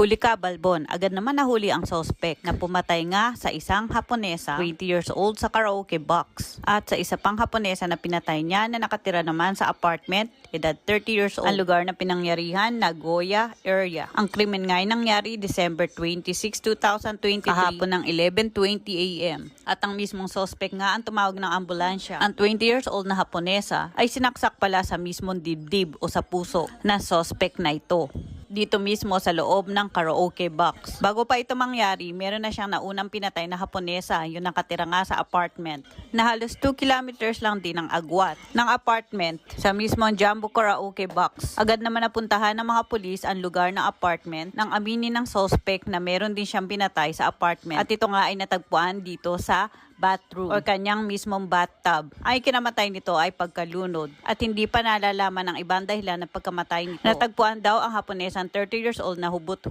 Huli ka, Balbon. Agad naman nahuli ang suspect na pumatay nga sa isang Haponesa, 20 years old, sa karaoke box. At sa isa pang Haponesa na pinatay niya na nakatira naman sa apartment, edad 30 years old. Ang lugar na pinangyarihan, Nagoya area. Ang krimen nga ay nangyari December 26, 2023, kahapon ng 11:20 a.m. At ang mismong suspect nga ang tumawag ng ambulansya. Ang 20 years old na Haponesa ay sinaksak pala sa mismong dibdib o sa puso na suspect na ito. Dito mismo sa loob ng karaoke box. Bago pa ito mangyari, meron na siyang naunang pinatay na Haponesa, yung nakatira nga sa apartment, na halos 2 kilometers lang din ang agwat ng apartment sa mismong Jumbo Karaoke Box. Agad naman napuntahan ng mga pulis ang lugar ng apartment nang aminin ng suspect na meron din siyang pinatay sa apartment. At ito nga ay natagpuan dito sa bathroom or kanyang mismong bathtub. Ay kinamatay nito ay pagkalunod at hindi pa nalalaman ng ibang dahilan ng pagkamatay nito. Natagpuan daw ang Haponesang 30 years old na hubot